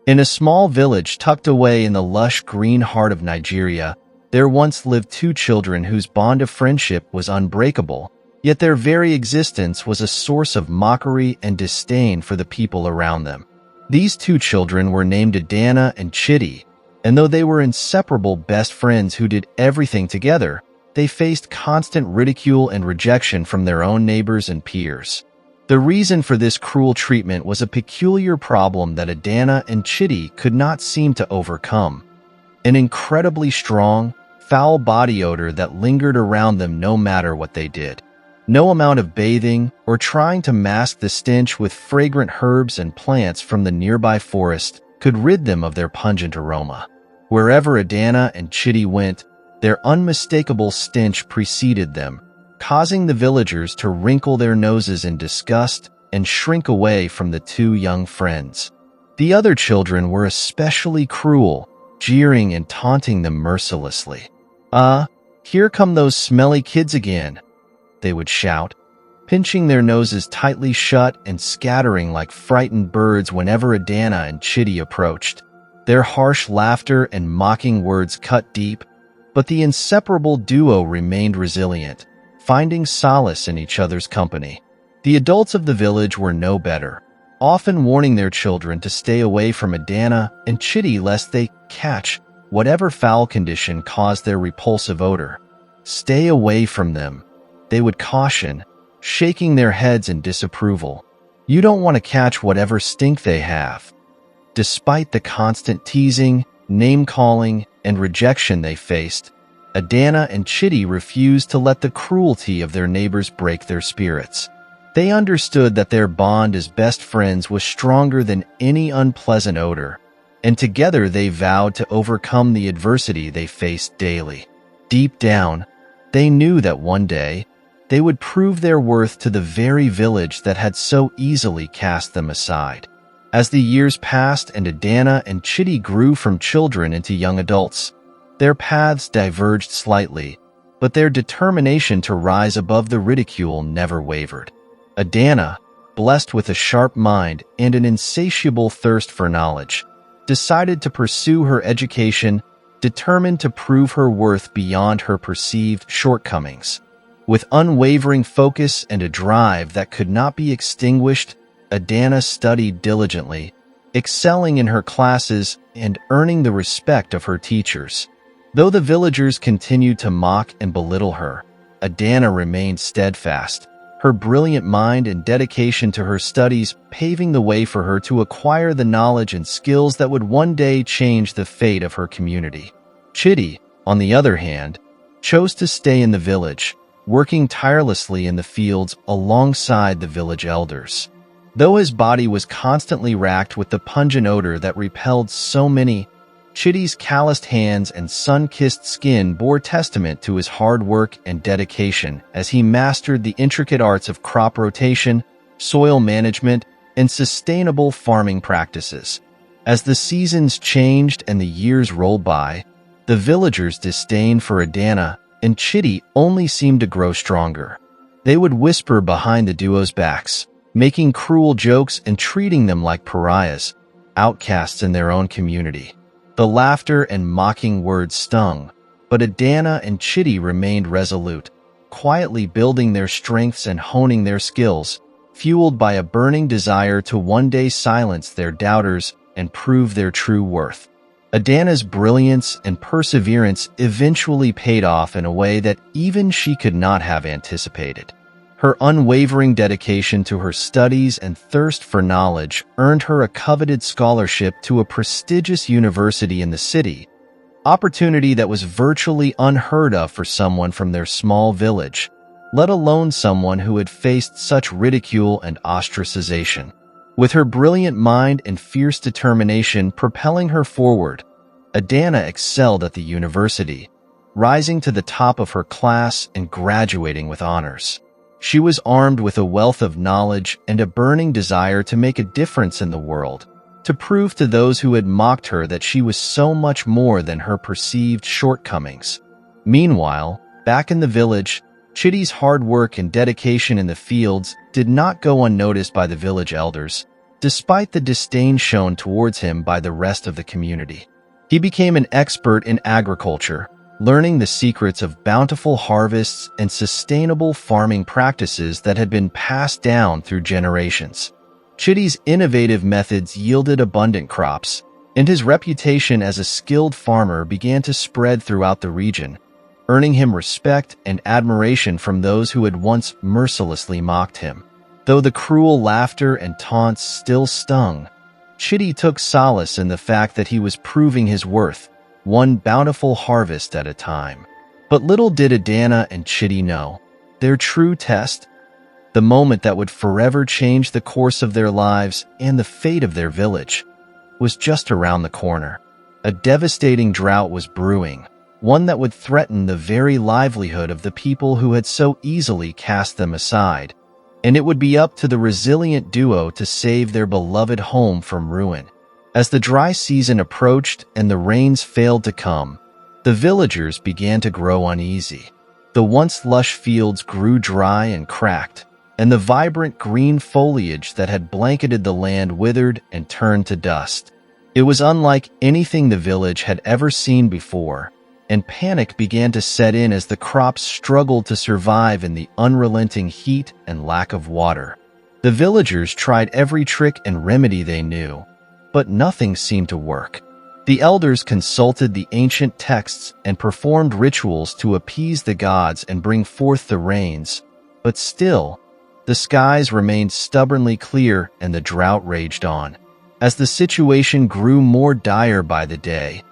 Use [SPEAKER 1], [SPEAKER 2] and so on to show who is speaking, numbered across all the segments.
[SPEAKER 1] In a small village tucked away in the lush green heart of Nigeria, there once lived two children whose bond of friendship was unbreakable, yet their very existence was a source of mockery and disdain for the people around them. These two children were named Adanna and Chidi, and though they were inseparable best friends who did everything together, they faced constant ridicule and rejection from their own neighbors and peers. The reason for this cruel treatment was a peculiar problem that Adanna and Chidi could not seem to overcome: an incredibly strong, foul body odor that lingered around them no matter what they did. No amount of bathing or trying to mask the stench with fragrant herbs and plants from the nearby forest could rid them of their pungent aroma. Wherever Adanna and Chidi went, their unmistakable stench preceded them, causing the villagers to wrinkle their noses in disgust and shrink away from the two young friends. The other children were especially cruel, jeering and taunting them mercilessly. Here come those smelly kids again," they would shout, pinching their noses tightly shut and scattering like frightened birds whenever Adanna and Chidi approached. Their harsh laughter and mocking words cut deep, but the inseparable duo remained resilient, finding solace in each other's company. The adults of the village were no better, often warning their children to stay away from Adanna and Chidi lest they catch whatever foul condition caused their repulsive odor. "Stay away from them," they would caution, shaking their heads in disapproval. "You don't want to catch whatever stink they have." Despite the constant teasing, name-calling, and rejection they faced, Adanna and Chidi refused to let the cruelty of their neighbors break their spirits. They understood that their bond as best friends was stronger than any unpleasant odor, and together they vowed to overcome the adversity they faced daily. Deep down, they knew that one day, they would prove their worth to the very village that had so easily cast them aside. As the years passed and Adanna and Chidi grew from children into young adults, their paths diverged slightly, but their determination to rise above the ridicule never wavered. Adanna, blessed with a sharp mind and an insatiable thirst for knowledge, decided to pursue her education, determined to prove her worth beyond her perceived shortcomings. With unwavering focus and a drive that could not be extinguished, Adanna studied diligently, excelling in her classes and earning the respect of her teachers. Though the villagers continued to mock and belittle her, Adanna remained steadfast, her brilliant mind and dedication to her studies paving the way for her to acquire the knowledge and skills that would one day change the fate of her community. Chidi, on the other hand, chose to stay in the village, working tirelessly in the fields alongside the village elders. Though his body was constantly racked with the pungent odor that repelled so many, Chidi's calloused hands and sun-kissed skin bore testament to his hard work and dedication as he mastered the intricate arts of crop rotation, soil management, and sustainable farming practices. As the seasons changed and the years rolled by, the villagers' disdain for Adanna and Chidi only seemed to grow stronger. They would whisper behind the duo's backs, making cruel jokes and treating them like pariahs, outcasts in their own community. The laughter and mocking words stung, but Adanna and Chidi remained resolute, quietly building their strengths and honing their skills, fueled by a burning desire to one day silence their doubters and prove their true worth. Adanna's brilliance and perseverance eventually paid off in a way that even she could not have anticipated. Her unwavering dedication to her studies and thirst for knowledge earned her a coveted scholarship to a prestigious university in the city, opportunity that was virtually unheard of for someone from their small village, let alone someone who had faced such ridicule and ostracization. With her brilliant mind and fierce determination propelling her forward, Adanna excelled at the university, rising to the top of her class and graduating with honors. She was armed with a wealth of knowledge and a burning desire to make a difference in the world, to prove to those who had mocked her that she was so much more than her perceived shortcomings. Meanwhile, back in the village, Chidi's hard work and dedication in the fields did not go unnoticed by the village elders. despite the disdain shown towards him by the rest of the community. He became an expert in agriculture, learning the secrets of bountiful harvests and sustainable farming practices that had been passed down through generations. Chidi's innovative methods yielded abundant crops, and his reputation as a skilled farmer began to spread throughout the region, earning him respect and admiration from those who had once mercilessly mocked him. Though the cruel laughter and taunts still stung, Chidi took solace in the fact that he was proving his worth, one bountiful harvest at a time. But little did Adanna and Chidi know, their true test, the moment that would forever change the course of their lives and the fate of their village, was just around the corner. A devastating drought was brewing, one that would threaten the very livelihood of the people who had so easily cast them aside, and it would be up to the resilient duo to save their beloved home from ruin. As the dry season approached and the rains failed to come, the villagers began to grow uneasy. The once lush fields grew dry and cracked, and the vibrant green foliage that had blanketed the land withered and turned to dust. It was unlike anything the village had ever seen before, and panic began to set in as the crops struggled to survive in the unrelenting heat and lack of water. The villagers tried every trick and remedy they knew, but nothing seemed to work. The elders consulted the ancient texts and performed rituals to appease the gods and bring forth the rains, but still, the skies remained stubbornly clear and the drought raged on. As the situation grew more dire by the day,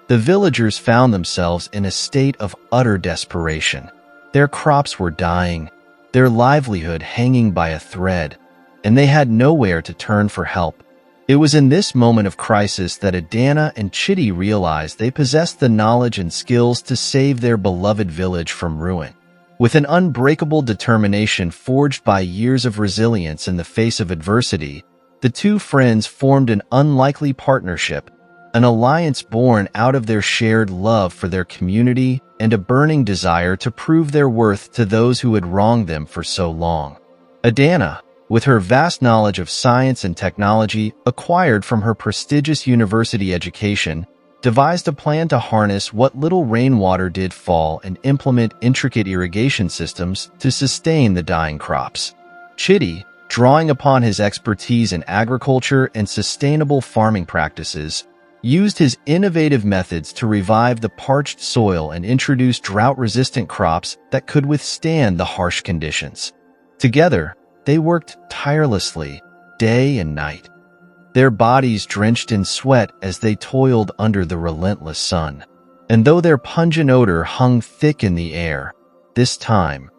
[SPEAKER 1] the villagers found themselves in a state of utter desperation. Their crops were dying, their livelihood hanging by a thread, and they had nowhere to turn for help. It was in this moment of crisis that Adanna and Chidi realized they possessed the knowledge and skills to save their beloved village from ruin. With an unbreakable determination forged by years of resilience in the face of adversity, the two friends formed an unlikely partnership, an alliance born out of their shared love for their community and a burning desire to prove their worth to those who had wronged them for so long. Adanna, with her vast knowledge of science and technology acquired from her prestigious university education, devised a plan to harness what little rainwater did fall and implement intricate irrigation systems to sustain the dying crops. Chidi, drawing upon his expertise in agriculture and sustainable farming practices, used his innovative methods to revive the parched soil and introduce drought-resistant crops that could withstand the harsh conditions. Together, they worked tirelessly, day and night, their bodies drenched in sweat as they toiled under the relentless sun. And though their pungent odor hung thick in the air, this time,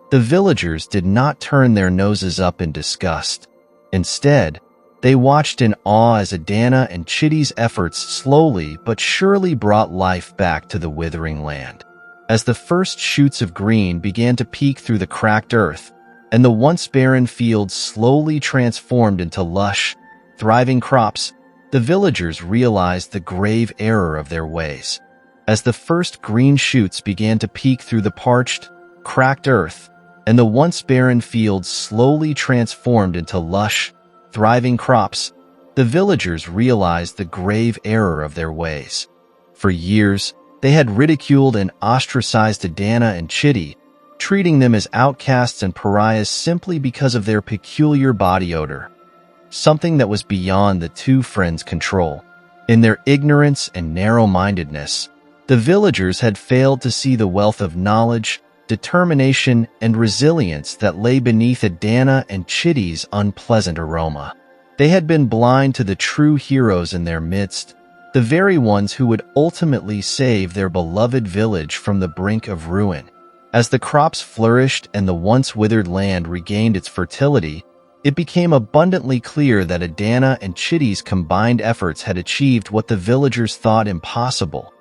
[SPEAKER 1] the villagers did not turn their noses up in disgust. Instead, they watched in awe as Adanna and Chidi's efforts slowly but surely brought life back to the withering land. As the first shoots of green began to peek through the cracked earth, and the once barren fields slowly transformed into lush, thriving crops, the villagers realized the grave error of their ways. As the first green shoots began to peek through the parched, cracked earth, and the once barren fields slowly transformed into lush, thriving crops, the villagers realized the grave error of their ways. For years, they had ridiculed and ostracized Adanna and Chidi, treating them as outcasts and pariahs simply because of their peculiar body odor, something that was beyond the two friends' control. In their ignorance and narrow-mindedness, the villagers had failed to see the wealth of knowledge, determination, and resilience that lay beneath Adanna and Chidi's unpleasant aroma. They had been blind to the true heroes in their midst, the very ones who would ultimately save their beloved village from the brink of ruin. As the crops flourished and the once withered land regained its fertility, it became abundantly clear that Adanna and Chidi's combined efforts had achieved what the villagers thought impossible.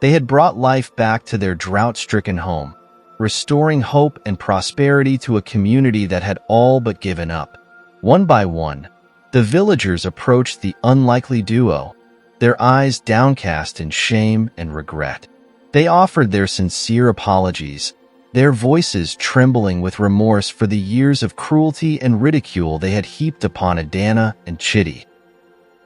[SPEAKER 1] They had brought life back to their drought-stricken home, restoring hope and prosperity to a community that had all but given up. One by one, the villagers approached the unlikely duo, their eyes downcast in shame and regret. They offered their sincere apologies, their voices trembling with remorse for the years of cruelty and ridicule they had heaped upon Adanna and Chidi.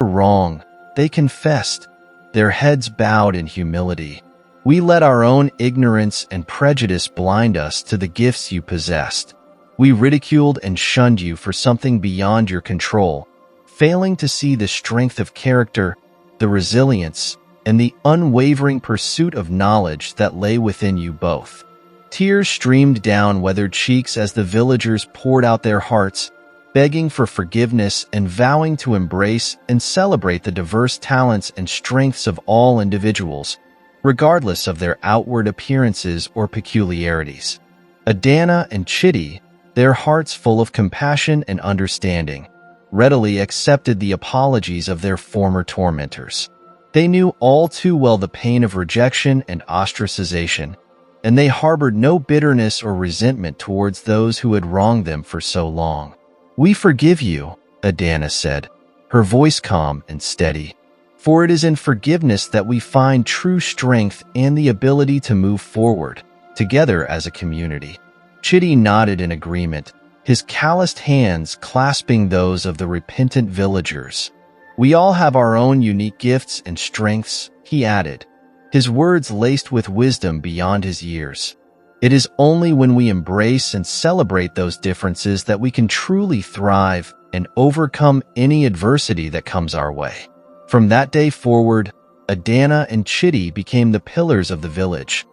[SPEAKER 1] Wrong, they confessed, their heads bowed in humility. We let our own ignorance and prejudice blind us to the gifts you possessed. We ridiculed and shunned you for something beyond your control, failing to see the strength of character, the resilience, and the unwavering pursuit of knowledge that lay within you both. Tears streamed down weathered cheeks as the villagers poured out their hearts, begging for forgiveness and vowing to embrace and celebrate the diverse talents and strengths of all individuals, regardless of their outward appearances or peculiarities. Adanna and Chidi, their hearts full of compassion and understanding, readily accepted the apologies of their former tormentors. They knew all too well the pain of rejection and ostracization, and they harbored no bitterness or resentment towards those who had wronged them for so long. "We forgive you," Adanna said, her voice calm and steady, "for it is in forgiveness that we find true strength and the ability to move forward, together as a community." Chidi nodded in agreement, his calloused hands clasping those of the repentant villagers. "We all have our own unique gifts and strengths," he added, his words laced with wisdom beyond his years. "It is only when we embrace and celebrate those differences that we can truly thrive and overcome any adversity that comes our way." From that day forward, Adanna and Chidi became the pillars of the village,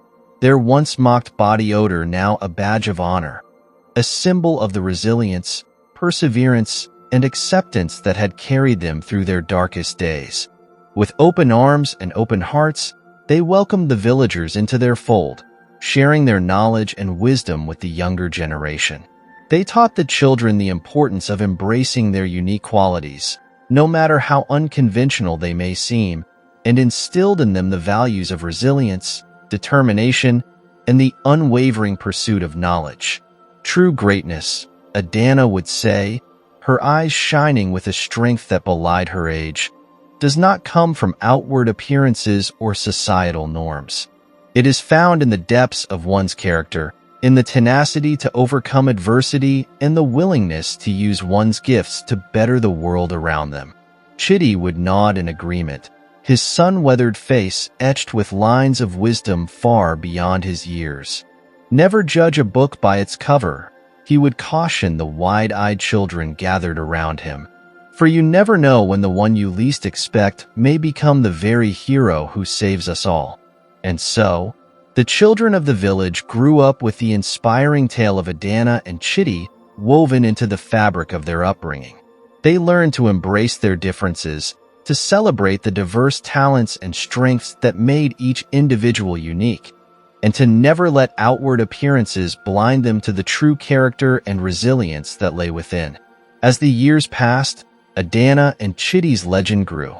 [SPEAKER 1] their once mocked body odor now a badge of honor, a symbol of the resilience, perseverance, and acceptance that had carried them through their darkest days. With open arms and open hearts, they welcomed the villagers into their fold, sharing their knowledge and wisdom with the younger generation. They taught the children the importance of embracing their unique qualities, no matter how unconventional they may seem, and instilled in them the values of resilience, determination, and the unwavering pursuit of knowledge. True greatness, Adanna would say, her eyes shining with a strength that belied her age, does not come from outward appearances or societal norms. It is found in the depths of one's character, in the tenacity to overcome adversity and the willingness to use one's gifts to better the world around them. Chidi would nod in agreement, his sun-weathered face etched with lines of wisdom far beyond his years. Never judge a book by its cover, he would caution the wide-eyed children gathered around him. For you never know when the one you least expect may become the very hero who saves us all. And so, the children of the village grew up with the inspiring tale of Adanna and Chidi woven into the fabric of their upbringing. They learned to embrace their differences, to celebrate the diverse talents and strengths that made each individual unique, and to never let outward appearances blind them to the true character and resilience that lay within. As the years passed, Adanna and Chidi's legend grew,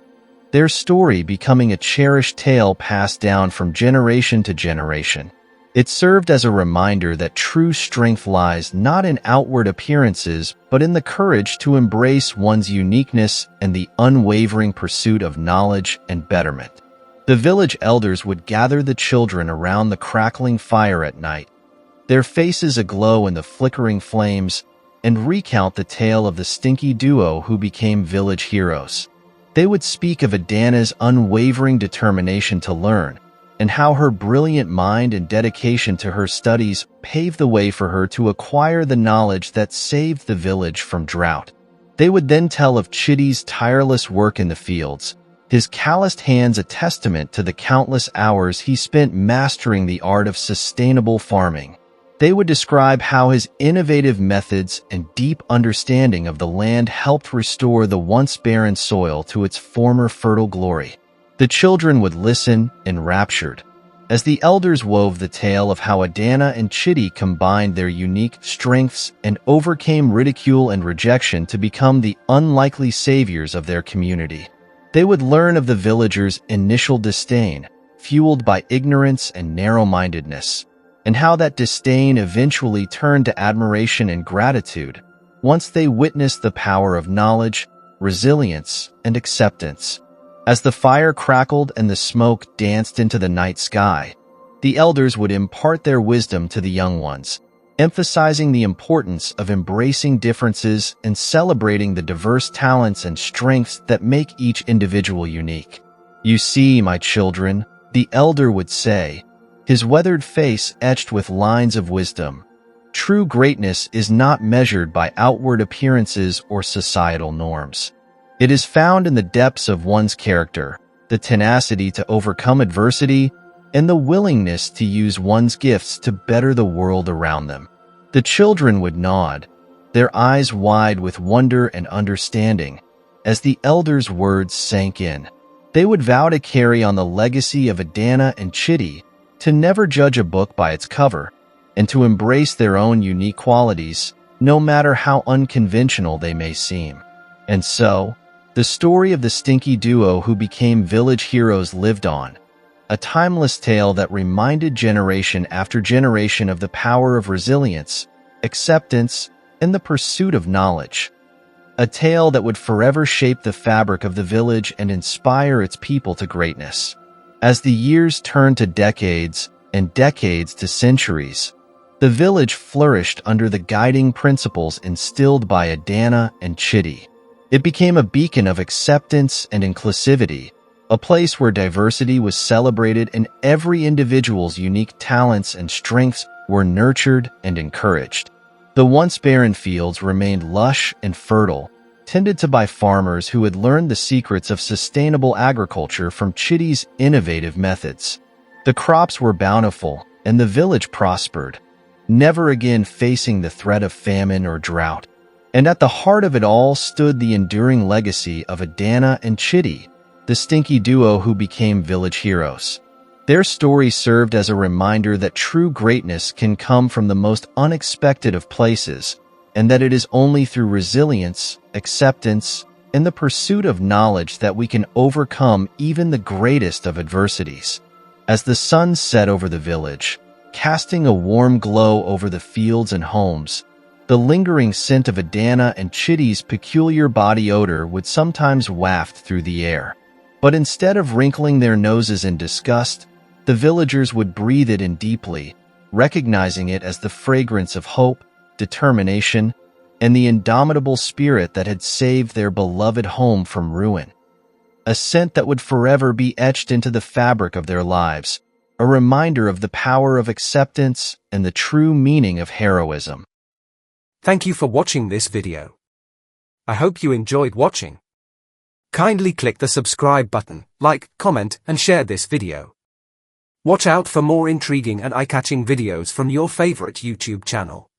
[SPEAKER 1] their story becoming a cherished tale passed down from generation to generation. It served as a reminder that true strength lies not in outward appearances, but in the courage to embrace one's uniqueness and the unwavering pursuit of knowledge and betterment. The village elders would gather the children around the crackling fire at night, their faces aglow in the flickering flames, and recount the tale of the Stinky Duo who became village heroes. They would speak of Adanna's unwavering determination to learn, and how her brilliant mind and dedication to her studies paved the way for her to acquire the knowledge that saved the village from drought. They would then tell of Chidi's tireless work in the fields, his calloused hands a testament to the countless hours he spent mastering the art of sustainable farming. They would describe how his innovative methods and deep understanding of the land helped restore the once barren soil to its former fertile glory. The children would listen, enraptured, as the elders wove the tale of how Adanna and Chidi combined their unique strengths and overcame ridicule and rejection to become the unlikely saviors of their community. They would learn of the villagers' initial disdain, fueled by ignorance and narrow-mindedness, and how that disdain eventually turned to admiration and gratitude once they witnessed the power of knowledge, resilience, and acceptance. As the fire crackled and the smoke danced into the night sky, the elders would impart their wisdom to the young ones, emphasizing the importance of embracing differences and celebrating the diverse talents and strengths that make each individual unique. "You see, my children," the elder would say, his weathered face etched with lines of wisdom, "true greatness is not measured by outward appearances or societal norms. It is found in the depths of one's character, the tenacity to overcome adversity, and the willingness to use one's gifts to better the world around them." The children would nod, their eyes wide with wonder and understanding, as the elders' words sank in. They would vow to carry on the legacy of Adanna and Chidi, to never judge a book by its cover, and to embrace their own unique qualities, no matter how unconventional they may seem. And so, the story of the Stinky Duo who became village heroes lived on, a timeless tale that reminded generation after generation of the power of resilience, acceptance, and the pursuit of knowledge. A tale that would forever shape the fabric of the village and inspire its people to greatness. As the years turned to decades and decades to centuries, the village flourished under the guiding principles instilled by Adanna and Chidi. It became a beacon of acceptance and inclusivity, a place where diversity was celebrated and every individual's unique talents and strengths were nurtured and encouraged. The once barren fields remained lush and fertile, tended to by farmers who had learned the secrets of sustainable agriculture from Chidi's innovative methods. The crops were bountiful, and the village prospered, never again facing the threat of famine or drought. And at the heart of it all stood the enduring legacy of Adanna and Chidi, the Stinky Duo who became village heroes. Their story served as a reminder that true greatness can come from the most unexpected of places, and that it is only through resilience, acceptance, and the pursuit of knowledge that we can overcome even the greatest of adversities. As the sun set over the village, casting a warm glow over the fields and homes, the lingering scent of Adanna and Chidi's peculiar body odor would sometimes waft through the air. But instead of wrinkling their noses in disgust, the villagers would breathe it in deeply, recognizing it as the fragrance of hope, determination, and the indomitable spirit that had saved their beloved home from ruin. A scent that would forever be etched into the fabric of their lives, a reminder of the power of acceptance and the true meaning of heroism.
[SPEAKER 2] Thank you for watching this video. I hope you enjoyed watching. Kindly click the subscribe button, like, comment, and share this video. Watch out for more intriguing and eye-catching videos from your favorite YouTube channel.